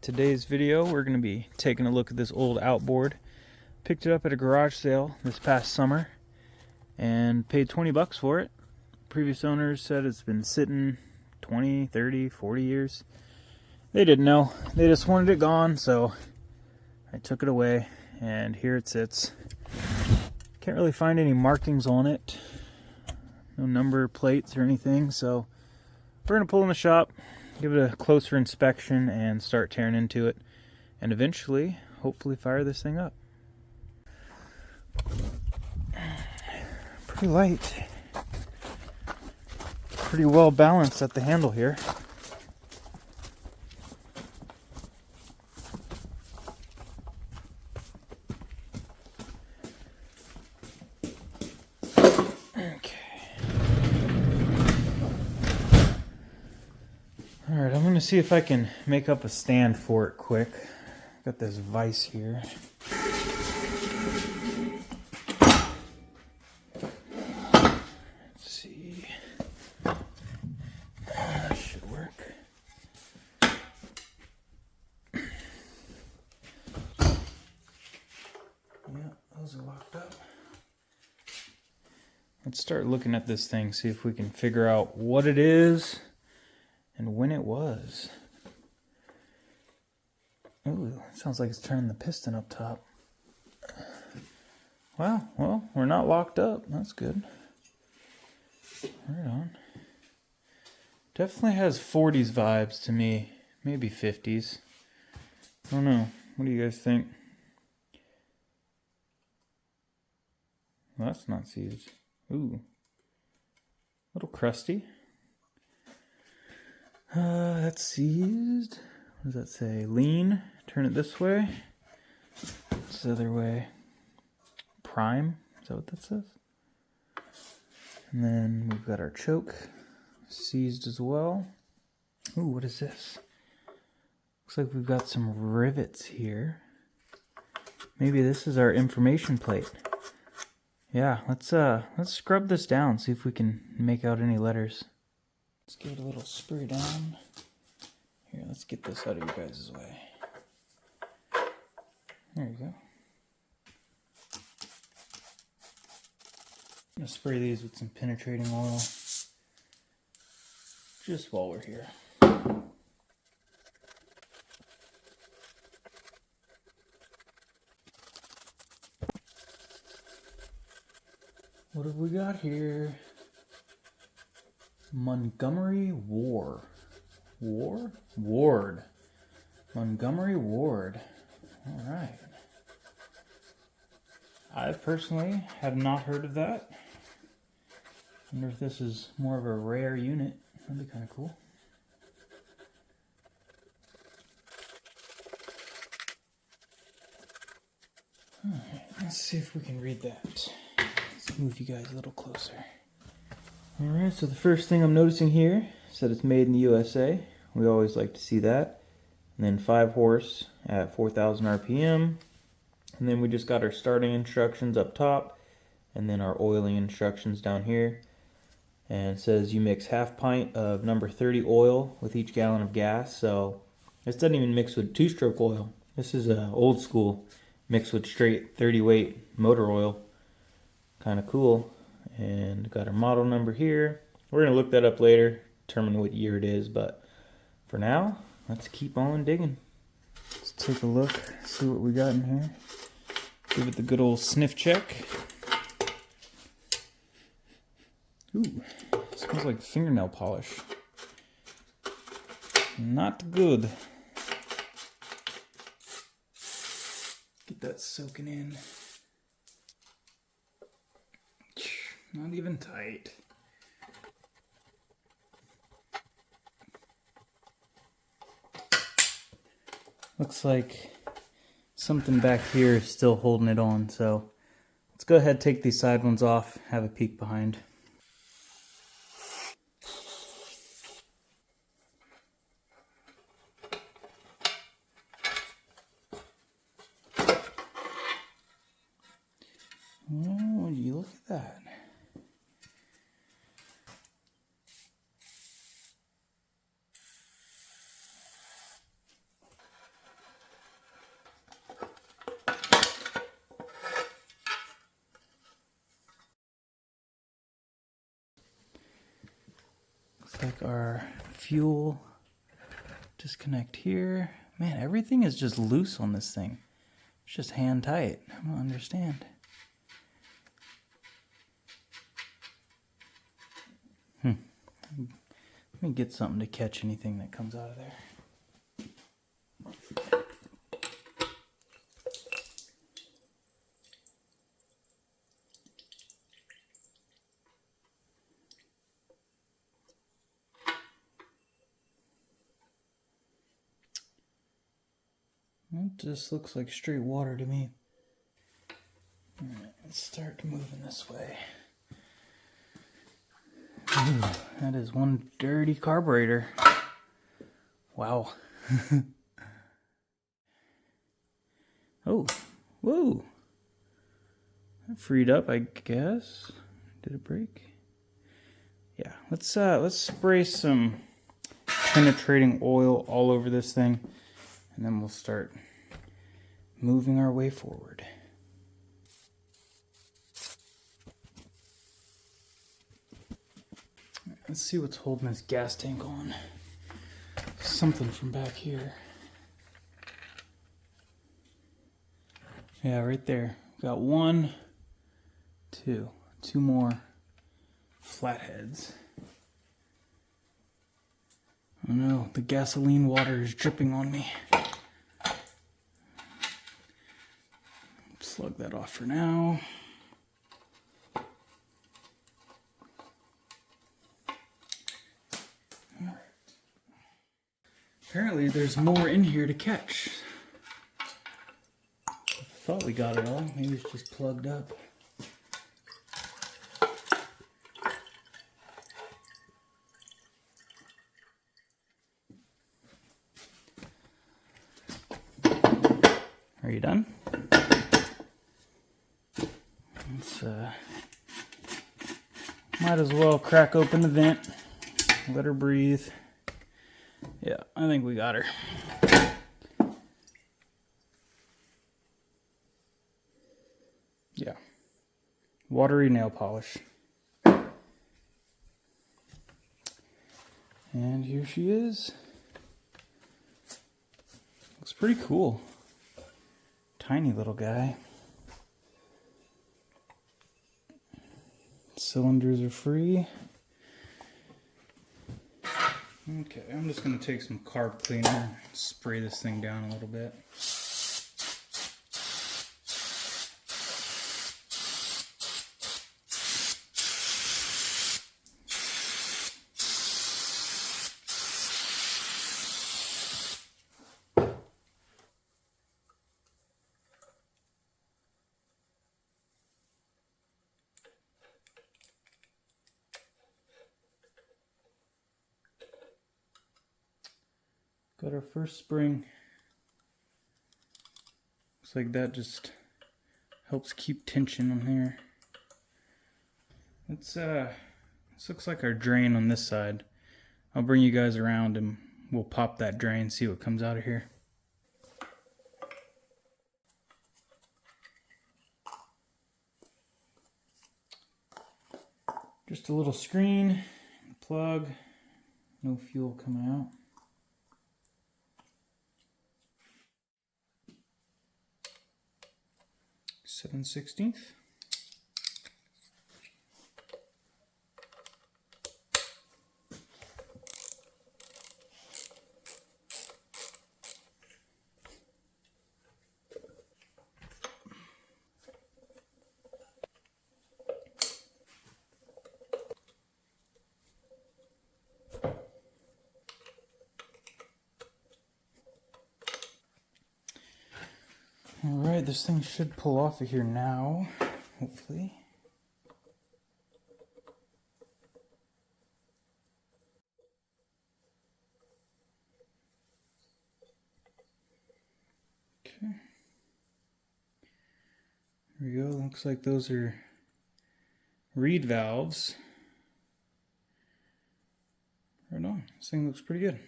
Today's video we're going to be taking a look at this old outboard. Picked it up at a garage sale this past summer and paid 20 bucks for it. Previous owners said it's been sitting 20, 30, 40 years. They didn't know. They just wanted it gone, so I took it away and here it sits. Can't really find any markings on it. No number plates or anything, so we're going to pull in the shop, give it a closer inspection, and start tearing into it. And eventually, hopefully fire this thing up. Pretty light. Pretty well balanced at the handle here. Alright, I'm going to see if I can make up a stand for it quick. Got this vise here. Let's see. That should work. Yeah, those are locked up. Let's start looking at this thing, see if we can figure out what it is and when it was. Ooh, sounds like it's turning the piston up top. Wow, well, we're not locked up. That's good. Right on. Definitely has 40s vibes to me. Maybe 50s. I don't know. What do you guys think? Well, that's not seized. Ooh. A little crusty. That's seized. What does that say? Lean. Turn it this way. It's the other way. Prime. Is that what that says? And then we've got our choke. Seized as well. Ooh, what is this? Looks like we've got some rivets here. Maybe this is our information plate. Yeah, let's scrub this down, see if we can make out any letters. Let's give it a little spray down. Here, let's get this out of you guys' way. There you go. I'm going to spray these with some penetrating oil. Just while we're here. What have we got here? Montgomery Ward. Montgomery Ward. All right. I personally have not heard of that. Wonder if this is more of a rare unit. That'd be kind of cool. All right, let's see if we can read that. Let's move you guys a little closer. Alright, so the first thing I'm noticing here is that it's made in the USA. We always like to see that. And then 5 horse at 4,000 RPM. And then we just got our starting instructions up top. And then our oiling instructions down here. And it says you mix half pint of number 30 oil with each gallon of gas. So this doesn't even mix with 2-stroke oil. This is old school mixed with straight 30 weight motor oil. Kind of cool. And got our model number here. We're going to look that up later, determine what year it is, but for now, let's keep on digging. Let's take a look, see what we got in here. Give it the good old sniff check. Ooh, smells like fingernail polish. Not good. Get that soaking in. Not even tight. Looks like something back here is still holding it on, so let's go ahead and take these side ones off, have a peek behind. Oh, would you look at that? like our fuel disconnect here. Man, everything is just loose on this thing. It's just hand tight. I don't understand. Let me get something to catch anything that comes out of there. It just looks like straight water to me. All right, let's start moving this way. Ooh, that is one dirty carburetor. Wow. Oh, whoa. That freed up, I guess. Did it break? Yeah, let's spray some penetrating oil all over this thing, and then we'll start moving our way forward. Let's see what's holding this gas tank on. Something from back here. Yeah, right there. Got one, two more flatheads. Oh no, the gasoline water is dripping on me. Slug that off for now. All right. Apparently there's more in here to catch. I thought we got it all. Maybe it's just plugged up. Are you done? Let's, might as well crack open the vent. Let her breathe. Yeah, I think we got her. Yeah. Watery nail polish. And here she is. Looks pretty cool. Tiny little guy. Cylinders are free. Okay, I'm just going to take some carb cleaner and spray this thing down a little bit. Got our first spring. Looks like that just helps keep tension on here. This looks like our drain on this side. I'll bring you guys around and we'll pop that drain, see what comes out of here. Just a little screen, plug, no fuel coming out. 7/16. Alright, this thing should pull off of here now, hopefully. Okay. There we go. Looks like those are reed valves. Right on. This thing looks pretty good.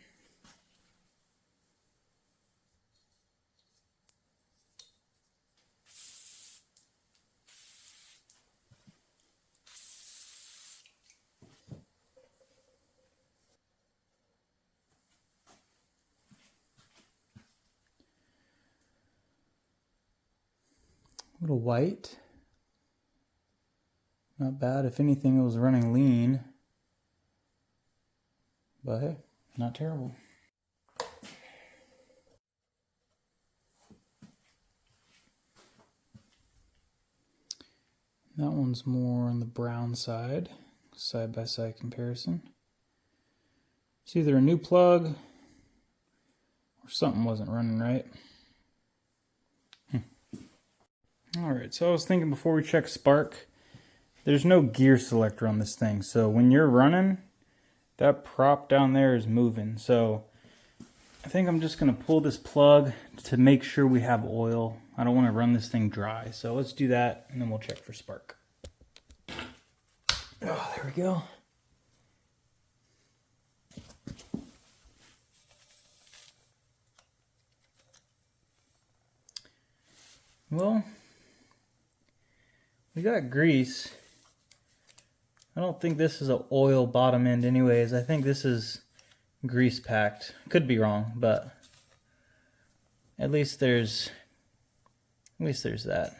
A little white. Not bad. If anything, it was running lean. But hey, not terrible. That one's more on the brown side, side-by-side comparison. It's either a new plug or something wasn't running right. Alright, so I was thinking before we check spark, there's no gear selector on this thing. So when you're running, that prop down there is moving. So I think I'm just going to pull this plug to make sure we have oil. I don't want to run this thing dry. So let's do that and then we'll check for spark. Oh, there we go. Well, we got grease. I don't think this is an oil bottom end anyways. I think this is grease packed. Could be wrong, but at least there's that.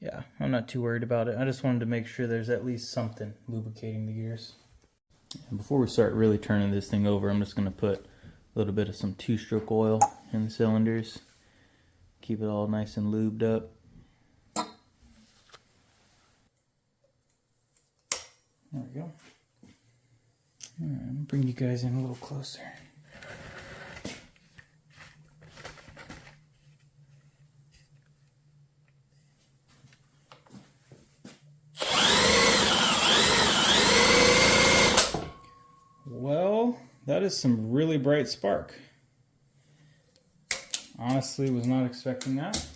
Yeah, I'm not too worried about it. I just wanted to make sure there's at least something lubricating the gears. And before we start really turning this thing over, I'm just going to put a little bit of some 2-stroke oil in the cylinders. Keep it all nice and lubed up. There we go. All right, I'm bring you guys in a little closer. Well, that is some really bright spark. Honestly, was not expecting that.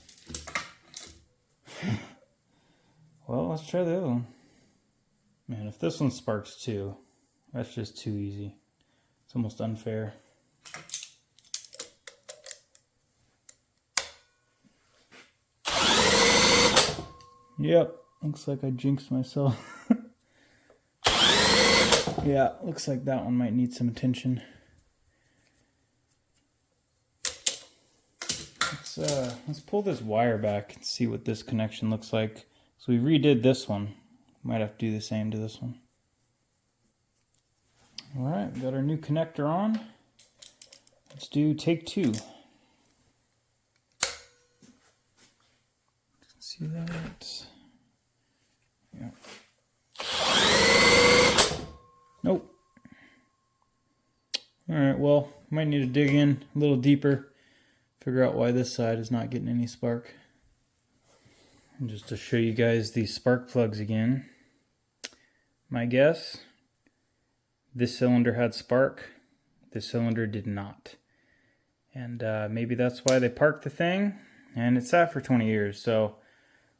Well, let's try the other one. Man, if this one sparks too, that's just too easy. It's almost unfair. Yep, looks like I jinxed myself. Yeah, looks like that one might need some attention. Let's pull this wire back and see what this connection looks like. So we redid this one. Might have to do the same to this one. All right, we got our new connector on. Let's do take 2. See that? Yeah. Nope. All right, well, might need to dig in a little deeper. Figure out why this side is not getting any spark. And just to show you guys these spark plugs again. My guess, this cylinder had spark, this cylinder did not. And maybe that's why they parked the thing, and it sat for 20 years. So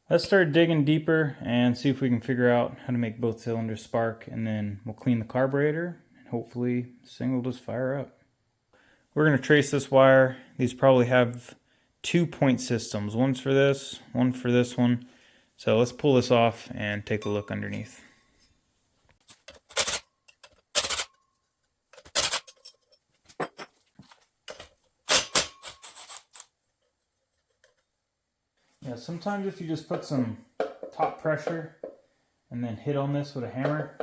let's start digging deeper and see if we can figure out how to make both cylinders spark, and then we'll clean the carburetor, and hopefully this thing will just fire up. We're going to trace this wire. These probably have 2 point systems. One's for this, one for this one. So let's pull this off and take a look underneath. Yeah, sometimes if you just put some top pressure and then hit on this with a hammer,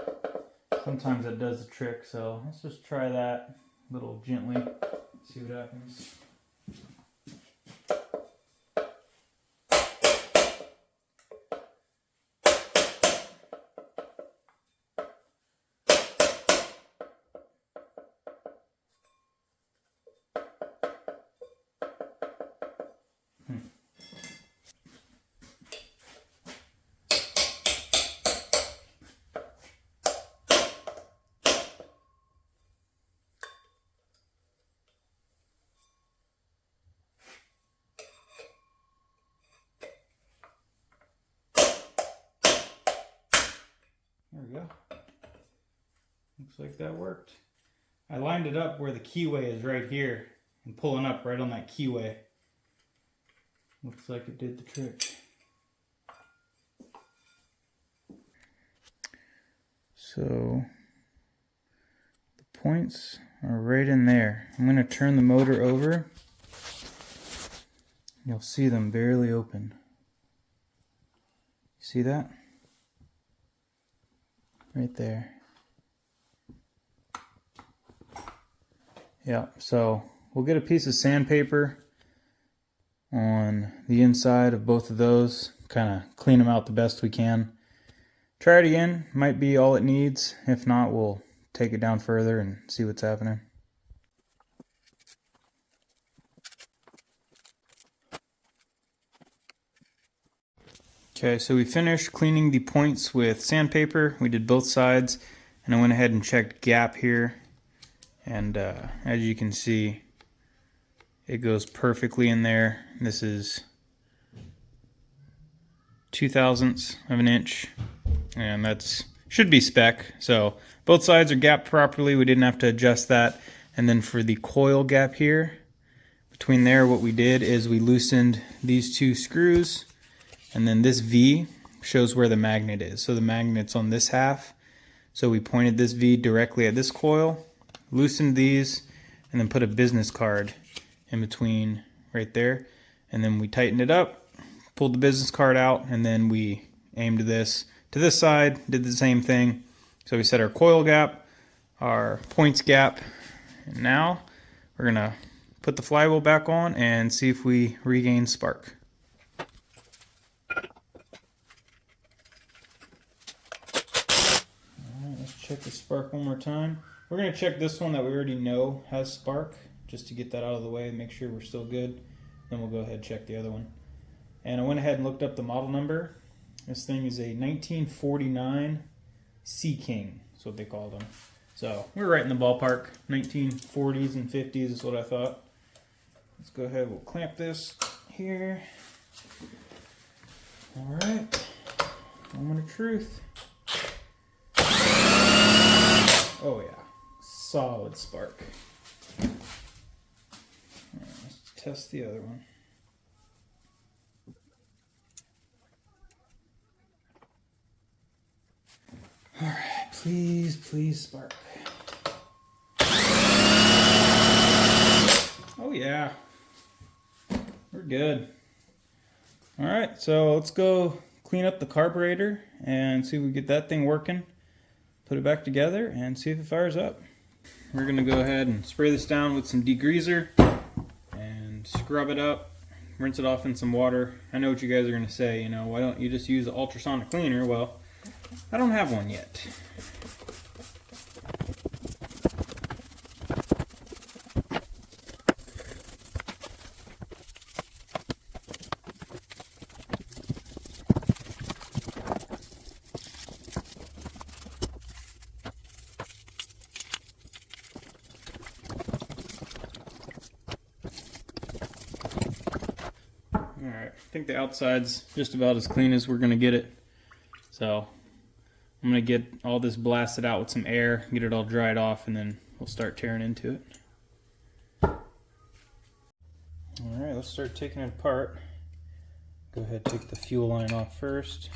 sometimes it does the trick. So let's just try that a little gently, see what happens. There we go. Looks like that worked. I lined it up where the keyway is right here and pulling up right on that keyway. Looks like it did the trick. So the points are right in there. I'm going to turn the motor over. You'll see them barely open. See that? Right there. Yeah, so we'll get a piece of sandpaper on the inside of both of those, kind of clean them out the best we can. Try it again, might be all it needs. If not, we'll take it down further and see what's happening. Okay, so we finished cleaning the points with sandpaper. We did both sides, and I went ahead and checked gap here. And as you can see, it goes perfectly in there. This is 0.02 of an inch, and that's should be spec. So both sides are gapped properly. We didn't have to adjust that. And then for the coil gap here, between there, what we did is we loosened these two screws, and then this V shows where the magnet is. So the magnet's on this half. So we pointed this V directly at this coil, loosened these, and then put a business card in between right there. And then we tightened it up, pulled the business card out, and then we aimed this to this side, did the same thing. So we set our coil gap, our points gap, and now we're gonna put the flywheel back on and see if we regain spark. Check the spark one more time. We're going to check this one that we already know has spark, just to get that out of the way and make sure we're still good. Then we'll go ahead and check the other one. And I went ahead and looked up the model number. This thing is a 1949 Sea King. That's what they called them. So we're right in the ballpark. 1940s and 50s is what I thought. Let's go ahead. We'll clamp this here. All right. Moment of truth. Oh yeah, solid spark. All right, let's test the other one. All right, please, please spark. Oh yeah, we're good. All right, so let's go clean up the carburetor and see if we get that thing working. Put it back together and see if it fires up. We're gonna go ahead and spray this down with some degreaser and scrub it up, rinse it off in some water. I know what you guys are gonna say, you know, why don't you just use an ultrasonic cleaner? Well, I don't have one yet. Alright, I think the outside's just about as clean as we're going to get it. So I'm going to get all this blasted out with some air, get it all dried off, and then we'll start tearing into it. Alright, let's start taking it apart. Go ahead and take the fuel line off first.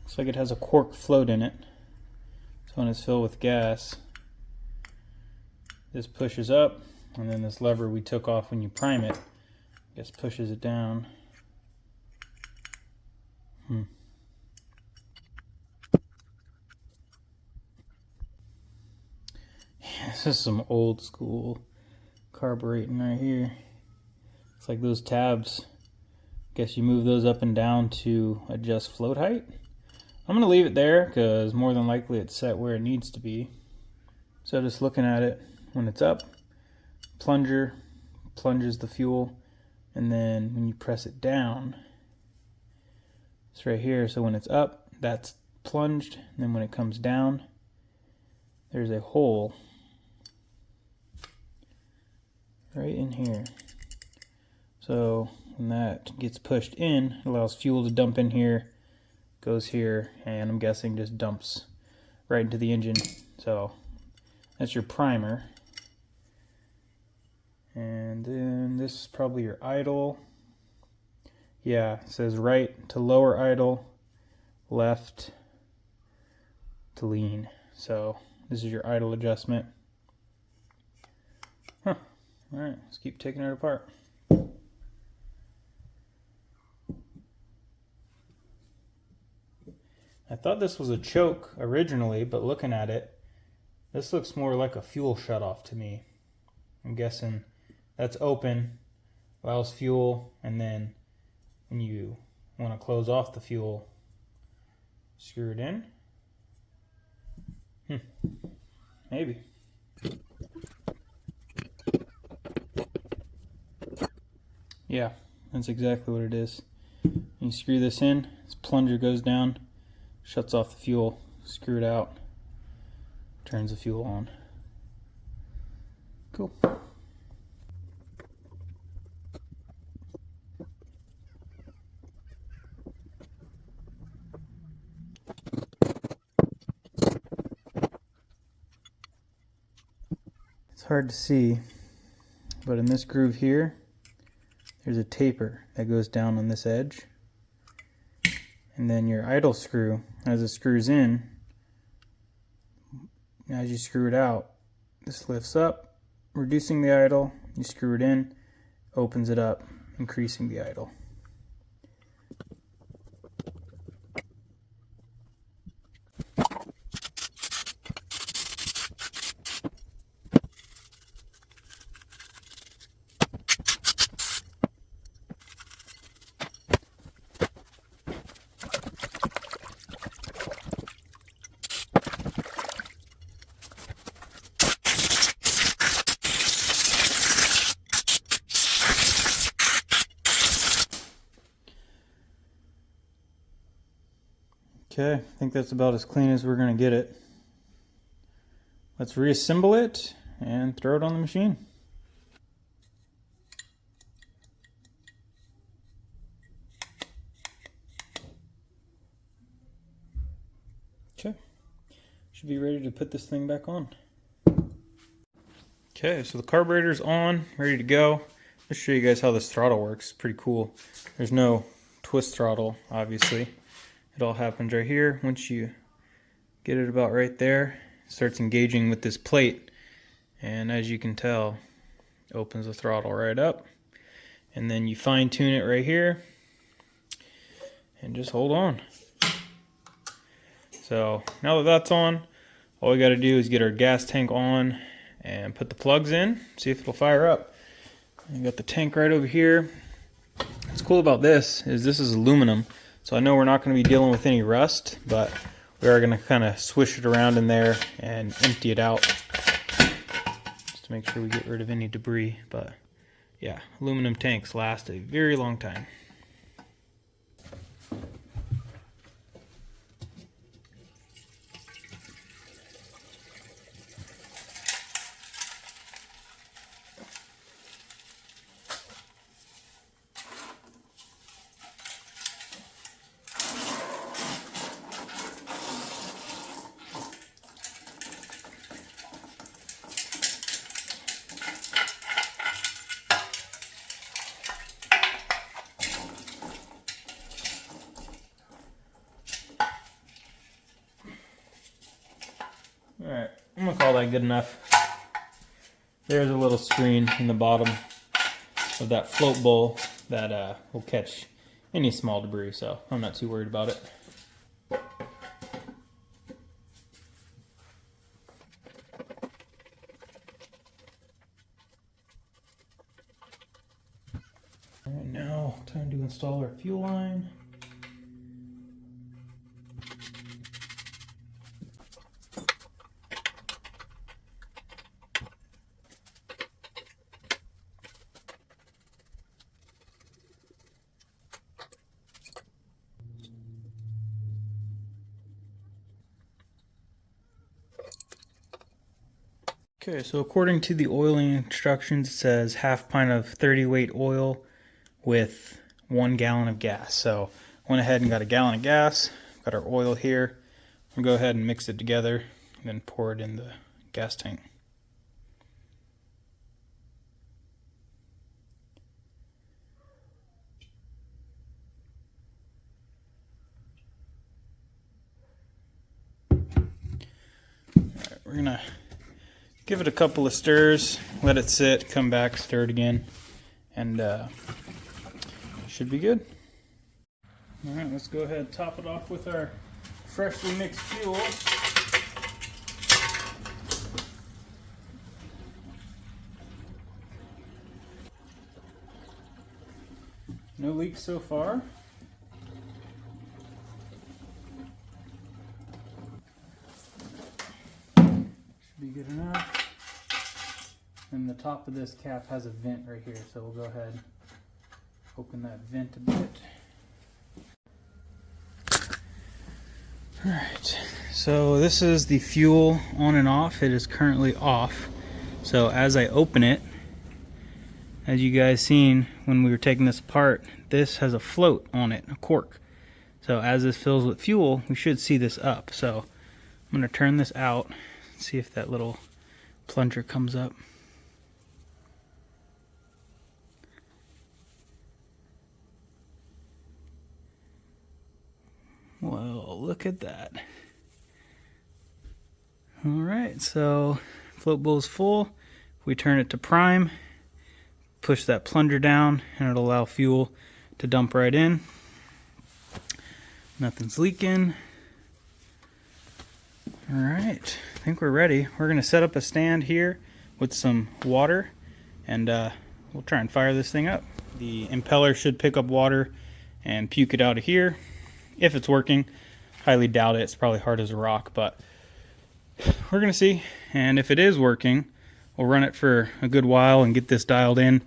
Looks like it has a cork float in it. So when it's filled with gas, this pushes up, and then this lever we took off when you prime it, I guess pushes it down. This is some old school carbureting right here. It's like those tabs. Guess you move those up and down to adjust float height. I'm going to leave it there because more than likely it's set where it needs to be. So just looking at it, when it's up, plunger plunges the fuel, and then when you press it down, it's right here. So when it's up, that's plunged, and then when it comes down, there's a hole right in here. So when that gets pushed in, it allows fuel to dump in here, goes here, and I'm guessing just dumps right into the engine. So that's your primer. And then this is probably your idle. Yeah, it says right to lower idle, left to lean. So this is your idle adjustment. Huh. All right, let's keep taking it apart. I thought this was a choke originally, but looking at it, this looks more like a fuel shutoff to me. I'm guessing that's open, allows fuel, and then when you want to close off the fuel, screw it in. Maybe. Yeah, that's exactly what it is. You screw this in, this plunger goes down, shuts off the fuel, screw it out, turns the fuel on. Cool. It's hard to see, but in this groove here, there's a taper that goes down on this edge. And then your idle screw, as it screws in, as you screw it out, this lifts up, reducing the idle. You screw it in, opens it up, increasing the idle. Okay, I think that's about as clean as we're going to get it. Let's reassemble it and throw it on the machine. Okay, should be ready to put this thing back on. Okay, so the carburetor's on, ready to go. Let's show you guys how this throttle works. Pretty cool. There's no twist throttle, obviously. It all happens right here. Once you get it about right there, it starts engaging with this plate, and as you can tell, it opens the throttle right up. And then you fine tune it right here and just hold on. So now that that's on, all we got to do is get our gas tank on and put the plugs in, see if it'll fire up. You got the tank right over here. What's cool about this is aluminum, so I know we're not going to be dealing with any rust, but we are going to kind of swish it around in there and empty it out just to make sure we get rid of any debris. But yeah, aluminum tanks last a very long time. Alright, I'm going to call that good enough. There's a little screen in the bottom of that float bowl that will catch any small debris, so I'm not too worried about it. Alright, now time to install our fuel line. Okay, so according to the oiling instructions, it says half pint of 30 weight oil with 1 gallon of gas. So went ahead and got a gallon of gas, got our oil here. We'll go ahead and mix it together and then pour it in the gas tank. we're gonna give it a couple of stirs, let it sit, come back, stir it again, and should be good. All right, let's go ahead and top it off with our freshly mixed fuel. No leaks so far. Should be good enough. And the top of this cap has a vent right here, so we'll go ahead and open that vent a bit. Alright, so this is the fuel on and off. It is currently off. So as I open it, as you guys seen when we were taking this apart, this has a float on it, a cork. So as this fills with fuel, we should see this up. So I'm going to turn this out, see if that little plunger comes up. Well, look at that. Alright, so float bowl is full. If we turn it to prime, push that plunger down, and it'll allow fuel to dump right in. Nothing's leaking. Alright, I think we're ready. We're going to set up a stand here with some water, and we'll try and fire this thing up. The impeller should pick up water and puke it out of here. If it's working, highly doubt it. It's probably hard as a rock, but we're gonna see. And if it is working, we'll run it for a good while and get this dialed in.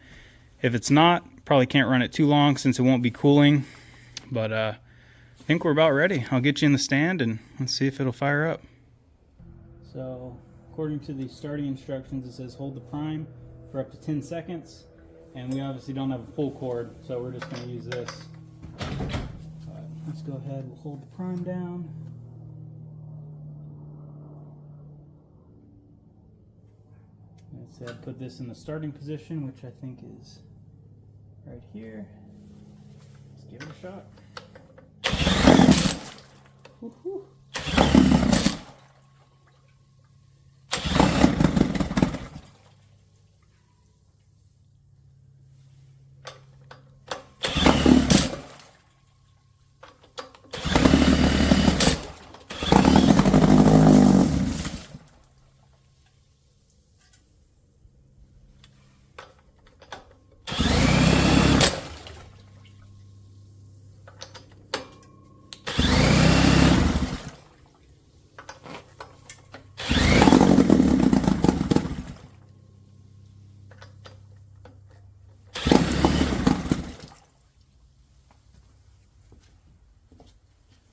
If it's not, probably can't run it too long since it won't be cooling. But I think we're about ready. I'll get you in the stand and let's see if it'll fire up. So according to the starting instructions, it says hold the prime for up to 10 seconds. And we obviously don't have a pull cord, so we're just gonna use this. Let's go ahead, we'll hold the prime down. Let's put this in the starting position, which I think is right here. Let's give it a shot. Woo-hoo.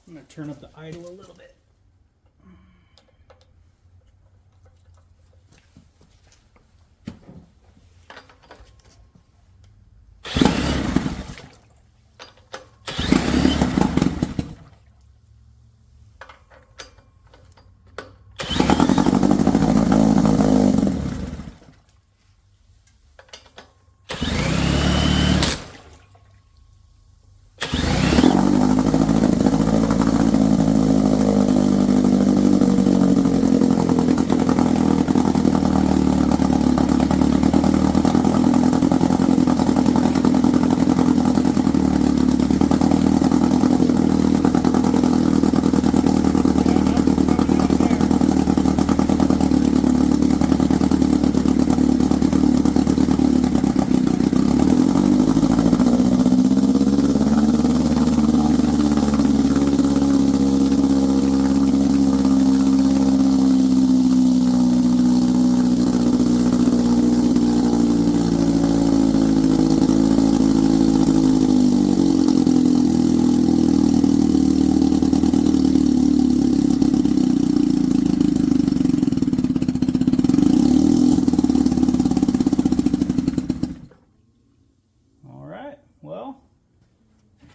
I'm going to turn up the idle a little bit.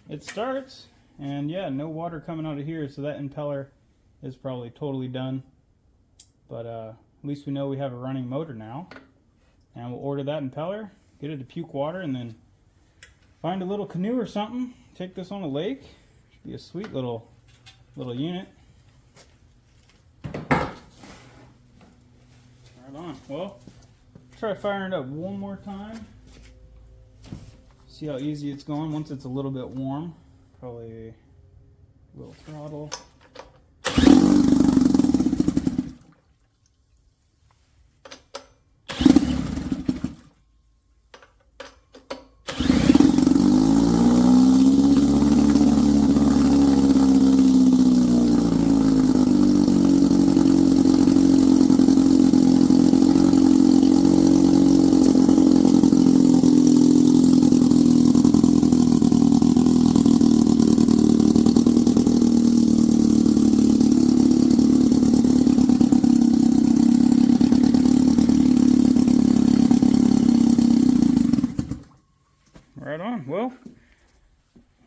It starts, and yeah, no water coming out of here, so that impeller is probably totally done. But at least we know we have a running motor now. And we'll order that impeller, get it to puke water, and then find a little canoe or something, take this on a lake. Should be a sweet little unit. Right on. Well, try firing it up one more time. See how easy it's going once it's a little bit warm. Probably a little throttle. Right on. Well,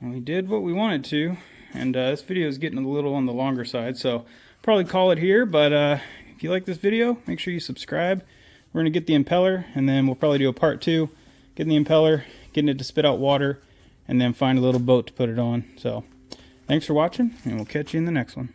we did what we wanted to, and this video is getting a little on the longer side, so probably call it here. But if you like this video, make sure you subscribe. We're going to get the impeller, and then we'll probably do a part 2, getting the impeller, getting it to spit out water, and then find a little boat to put it on. So thanks for watching, and we'll catch you in the next one.